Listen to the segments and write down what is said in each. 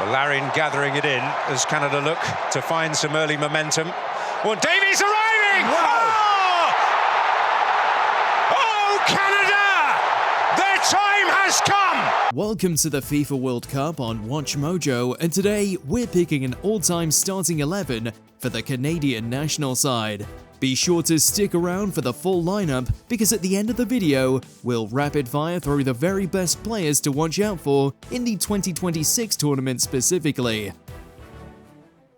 Larin gathering it in as Canada look to find some early momentum. Well, Davies arriving! Oh! Oh, Canada! Their time has come! Welcome to the FIFA World Cup on WatchMojo, and today we're picking an all-time starting 11 for the Canadian national side. Be sure to stick around for the full lineup, because at the end of the video, we'll rapid fire through the very best players to watch out for in the 2026 tournament specifically.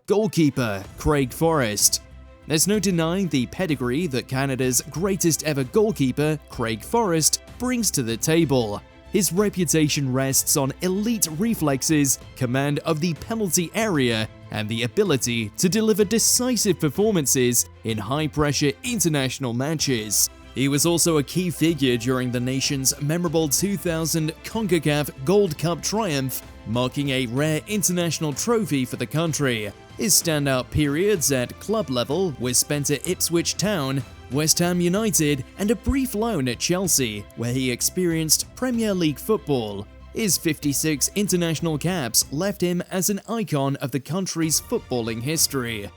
Goalkeeper Craig Forrest. There's no denying the pedigree that Canada's greatest ever goalkeeper, Craig Forrest, brings to the table. His reputation rests on elite reflexes, command of the penalty area, and the ability to deliver decisive performances in high-pressure international matches. He was also a key figure during the nation's memorable 2000 CONCACAF Gold Cup triumph, marking a rare international trophy for the country. His standout periods at club level were spent at Ipswich Town, West Ham United, and a brief loan at Chelsea, where he experienced Premier League football. His 56 international caps left him as an icon of the country's footballing history.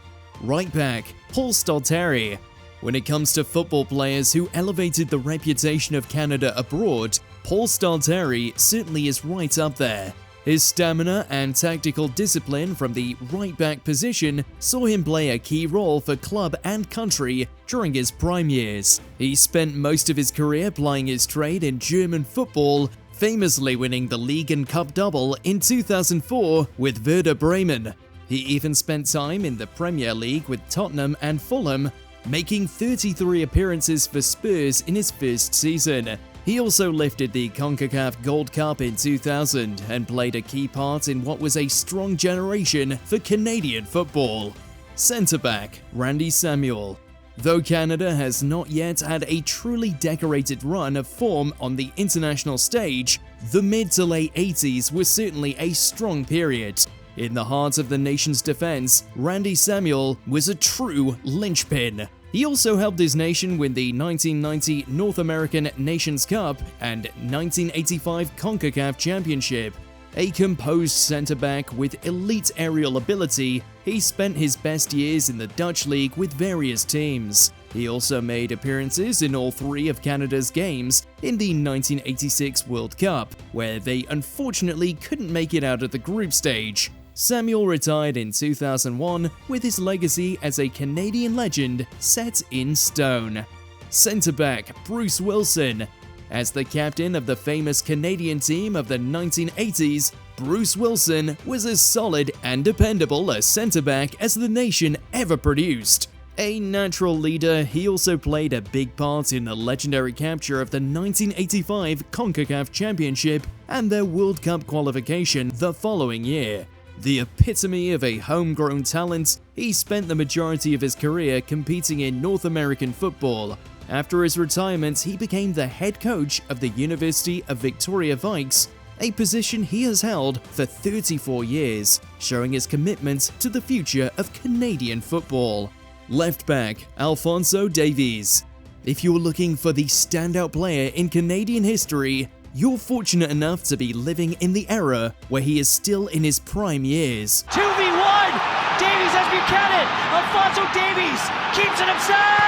Right back, Paul Stalteri. When it comes to football players who elevated the reputation of Canada abroad, Paul Stalteri certainly is right up there. His stamina and tactical discipline from the right-back position saw him play a key role for club and country during his prime years. He spent most of his career plying his trade in German football, famously winning the league and cup double in 2004 with Werder Bremen. He even spent time in the Premier League with Tottenham and Fulham, making 33 appearances for Spurs in his first season. He also lifted the CONCACAF Gold Cup in 2000 and played a key part in what was a strong generation for Canadian football. Centre-back Randy Samuel. Though Canada has not yet had a truly decorated run of form on the international stage, the mid to late 80s was certainly a strong period. In the heart of the nation's defense, Randy Samuel was a true linchpin. He also helped his nation win the 1990 North American Nations Cup and 1985 CONCACAF Championship. A composed centre-back with elite aerial ability, he spent his best years in the Dutch League with various teams. He also made appearances in all three of Canada's games in the 1986 World Cup, where they unfortunately couldn't make it out of the group stage. Samuel retired in 2001 with his legacy as a Canadian legend set in stone. Centre-back Bruce Wilson. As the captain of the famous Canadian team of the 1980s, Bruce Wilson was as solid and dependable a centre-back as the nation ever produced. A natural leader, he also played a big part in the legendary capture of the 1985 CONCACAF Championship and their World Cup qualification the following year. The epitome of a homegrown talent, he spent the majority of his career competing in North American football. After his retirement, he became the head coach of the University of Victoria Vikes, a position he has held for 34 years, showing his commitment to the future of Canadian football. Left back, Alphonso Davies. If you're looking for the standout player in Canadian history, you're fortunate enough to be living in the era where he is still in his prime years. 2v1! Davies has Buchanan! Alphonso Davies keeps it himself!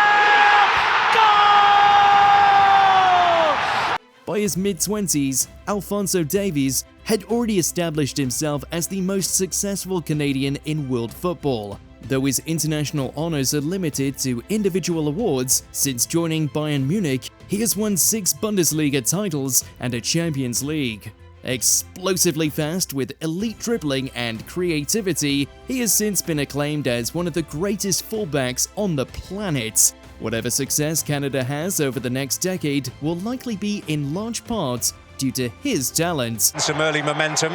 Goal! By his mid-20s, Alphonso Davies had already established himself as the most successful Canadian in world football. Though his international honors are limited to individual awards, since joining Bayern Munich, he has won 6 Bundesliga titles and a Champions League. Explosively fast with elite dribbling and creativity, he has since been acclaimed as one of the greatest fullbacks on the planet. Whatever success Canada has over the next decade will likely be in large part due to his talent. Some early momentum.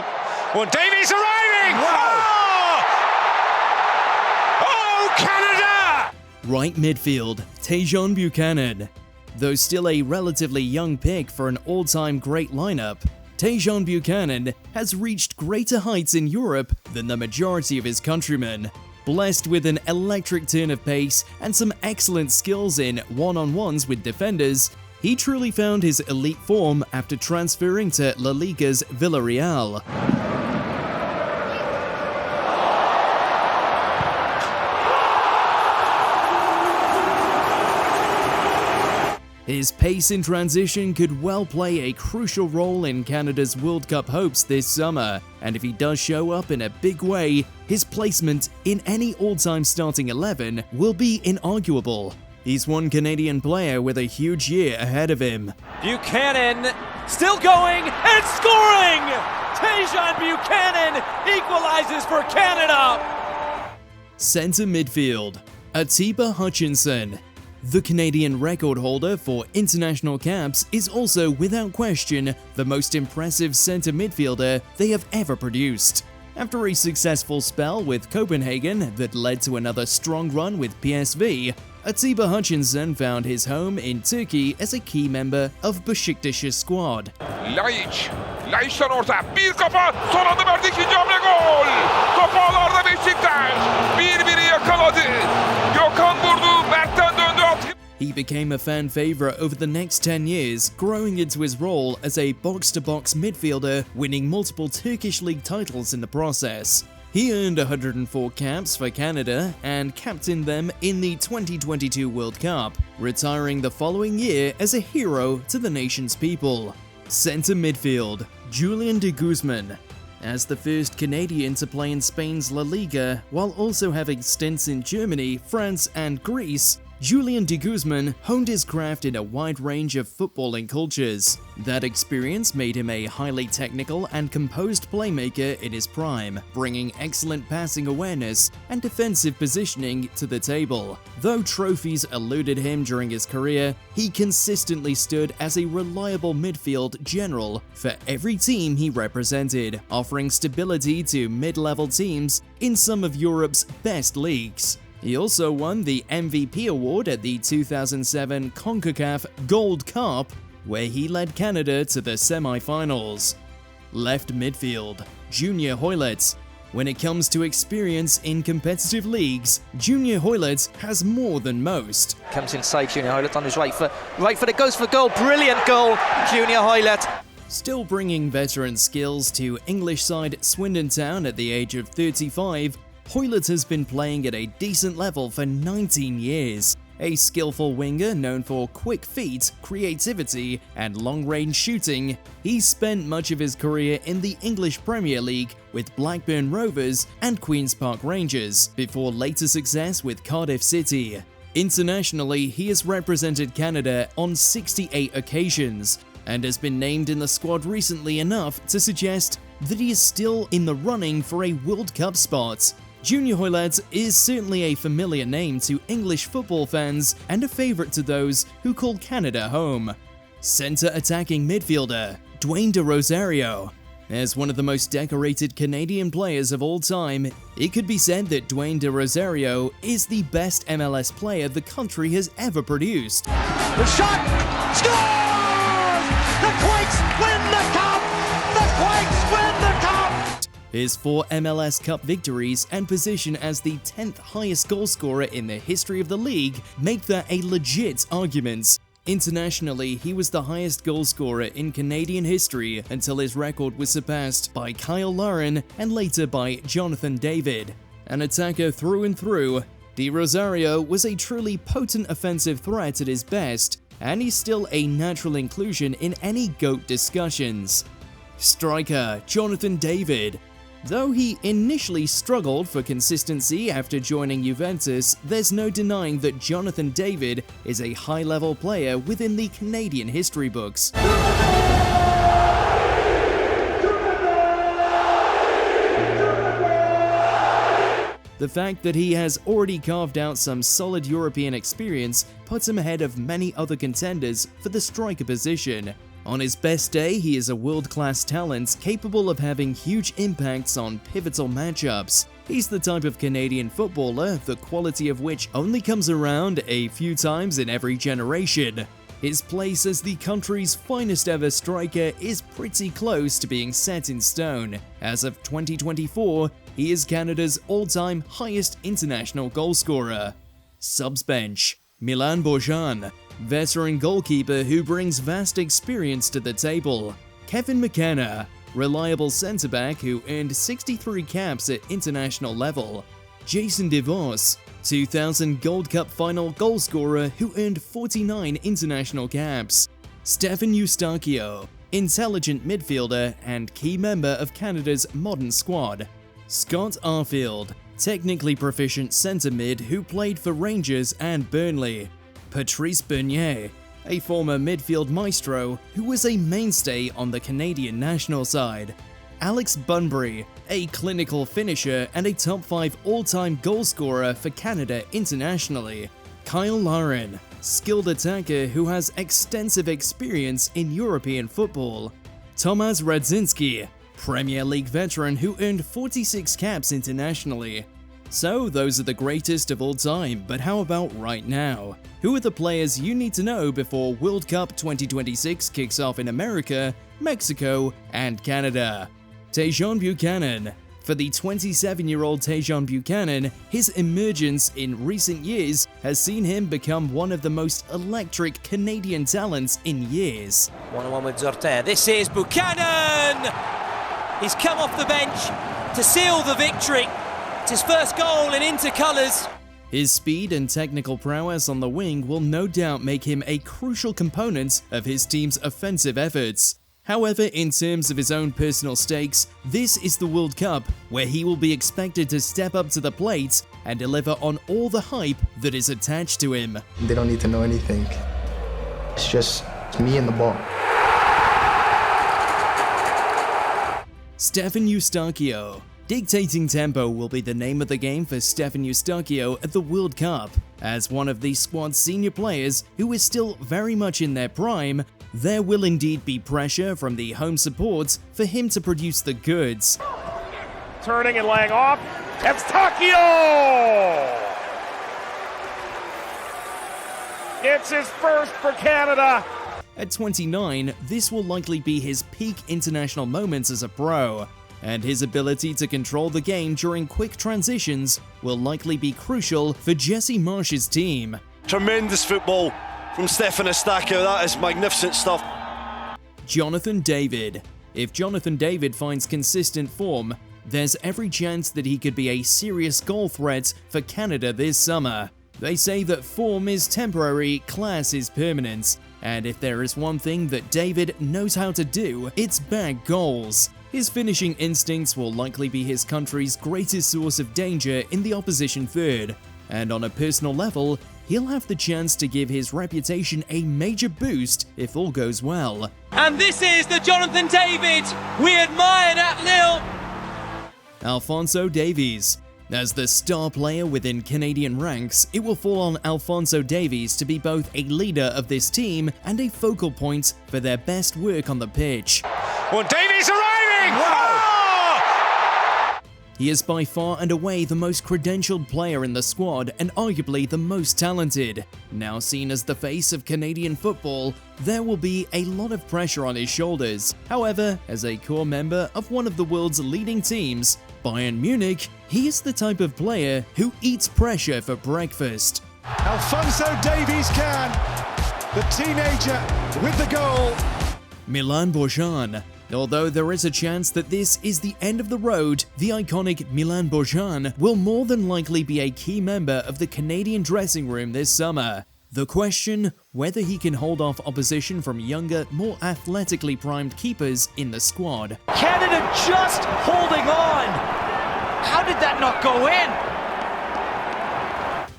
Well, Davies arriving! Canada! Right midfield, Tajon Buchanan. Though still a relatively young pick for an all-time great lineup, Tajon Buchanan has reached greater heights in Europe than the majority of his countrymen. Blessed with an electric turn of pace and some excellent skills in one-on-ones with defenders, he truly found his elite form after transferring to La Liga's Villarreal. His pace in transition could well play a crucial role in Canada's World Cup hopes this summer, and if he does show up in a big way, his placement in any all-time starting 11 will be inarguable. He's one Canadian player with a huge year ahead of him. Buchanan still going and scoring! Tajon Buchanan equalizes for Canada! Centre midfield, Atiba Hutchinson. The Canadian record holder for international caps is also without question the most impressive centre midfielder they have ever produced. After a successful spell with Copenhagen that led to another strong run with PSV, Atiba Hutchinson found his home in Turkey as a key member of Beşiktaş's squad. Laiç'tan orta, bir kafa, son anda verdi, ikinci hamle gol! Top ağlarda Beşiktaş, 1-1'i yakaladı. Gökhan vurdu, Mert'ten döndü, attı. He became a fan favorite over the next 10 years, growing into his role as a box-to-box midfielder, winning multiple Turkish league titles in the process. He earned 104 caps for Canada and captained them in the 2022 World Cup, retiring the following year as a hero to the nation's people. Centre midfield, Julian de Guzman. As the first Canadian to play in Spain's La Liga, while also having stints in Germany, France and Greece, Julian de Guzman honed his craft in a wide range of footballing cultures. That experience made him a highly technical and composed playmaker in his prime, bringing excellent passing awareness and defensive positioning to the table. Though trophies eluded him during his career, he consistently stood as a reliable midfield general for every team he represented, offering stability to mid-level teams in some of Europe's best leagues. He also won the MVP award at the 2007 CONCACAF Gold Cup, where he led Canada to the semi-finals. Left midfield, Junior Hoilett. When it comes to experience in competitive leagues, Junior Hoilett has more than most. Comes inside Junior Hoilett on his right foot, goes for goal, brilliant goal, Junior Hoilett. Still bringing veteran skills to English side Swindon Town at the age of 35, Hoilett has been playing at a decent level for 19 years. A skillful winger known for quick feet, creativity, and long-range shooting, he spent much of his career in the English Premier League with Blackburn Rovers and Queen's Park Rangers, before later success with Cardiff City. Internationally, he has represented Canada on 68 occasions, and has been named in the squad recently enough to suggest that he is still in the running for a World Cup spot. Junior Hoilett is certainly a familiar name to English football fans and a favourite to those who call Canada home. Centre attacking midfielder, Dwayne De Rosario. As one of the most decorated Canadian players of all time, it could be said that Dwayne De Rosario is the best MLS player the country has ever produced. The shot, scores! The Quakes win the cup! The Quakes win the cup! His 4 MLS Cup victories and position as the 10th highest goalscorer in the history of the league make that a legit argument. Internationally, he was the highest goalscorer in Canadian history until his record was surpassed by Kyle Larin and later by Jonathan David. An attacker through and through, De Rosario was a truly potent offensive threat at his best, and he's still a natural inclusion in any GOAT discussions. Striker, Jonathan David. Though he initially struggled for consistency after joining Juventus, there's no denying that Jonathan David is a high-level player within the Canadian history books. The fact that he has already carved out some solid European experience puts him ahead of many other contenders for the striker position. On his best day, he is a world-class talent capable of having huge impacts on pivotal matchups. He's the type of Canadian footballer, the quality of which only comes around a few times in every generation. His place as the country's finest ever striker is pretty close to being set in stone. As of 2024, he is Canada's all-time highest international goalscorer. Subs bench, Milan Borjan. Veteran goalkeeper who brings vast experience to the table. Kevin McKenna, reliable centre-back who earned 63 caps at international level. Jason DeVos, 2000 Gold Cup final goalscorer who earned 49 international caps. Stefan Eustachio, intelligent midfielder and key member of Canada's modern squad. Scott Arfield, technically proficient centre mid who played for Rangers and Burnley. Patrice Bernier, a former midfield maestro who was a mainstay on the Canadian national side. Alex Bunbury, a clinical finisher and a top 5 all-time goalscorer for Canada internationally. Kyle Larin, skilled attacker who has extensive experience in European football. Tomasz Radzinski, Premier League veteran who earned 46 caps internationally. So those are the greatest of all time, but how about right now? Who are the players you need to know before World Cup 2026 kicks off in America, Mexico, and Canada? Tajon Buchanan. For the 27-year-old Tajon Buchanan, his emergence in recent years has seen him become one of the most electric Canadian talents in years. 1-on-1 with Zortea. This is Buchanan! He's come off the bench to seal the victory. It's his first goal in intercolours. His speed and technical prowess on the wing will no doubt make him a crucial component of his team's offensive efforts. However, in terms of his own personal stakes, this is the World Cup, where he will be expected to step up to the plate and deliver on all the hype that is attached to him. They don't need to know anything. It's just me and the ball. Stefan Eustachio. Dictating tempo will be the name of the game for Stefan Eustachio at the World Cup. As one of the squad's senior players who is still very much in their prime, there will indeed be pressure from the home support for him to produce the goods. Turning and laying off, Eustachio! It's his first for Canada! At 29, this will likely be his peak international moments as a pro, and his ability to control the game during quick transitions will likely be crucial for Jesse Marsch's team. Tremendous football from Stefan Eustachio, that is magnificent stuff. Jonathan David. If Jonathan David finds consistent form, there's every chance that he could be a serious goal threat for Canada this summer. They say that form is temporary, class is permanent, and if there is one thing that David knows how to do, it's bag goals. His finishing instincts will likely be his country's greatest source of danger in the opposition third, and on a personal level, he'll have the chance to give his reputation a major boost if all goes well. And this is the Jonathan David we admired at Lille. Alphonso Davies. As the star player within Canadian ranks, it will fall on Alphonso Davies to be both a leader of this team and a focal point for their best work on the pitch. Well, Davies arriving! Wow! He is by far and away the most credentialed player in the squad and arguably the most talented. Now seen as the face of Canadian football, there will be a lot of pressure on his shoulders. However, as a core member of one of the world's leading teams, Bayern Munich, he is the type of player who eats pressure for breakfast. Alphonso Davies can, the teenager with the goal. Milan Borjan. Although there is a chance that this is the end of the road, the iconic Milan Borjan will more than likely be a key member of the Canadian dressing room this summer. The question, whether he can hold off opposition from younger, more athletically primed keepers in the squad. Canada just holding on. How did that not go in?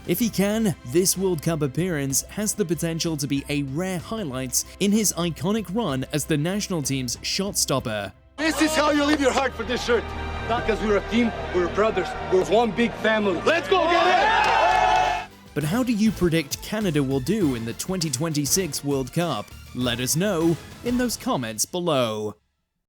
If he can, this World Cup appearance has the potential to be a rare highlight in his iconic run as the national team's shot stopper. This is how you leave your heart for this shirt. Not because we're a team, we're brothers, we're one big family. Let's go get it! But how do you predict Canada will do in the 2026 World Cup? Let us know in those comments below.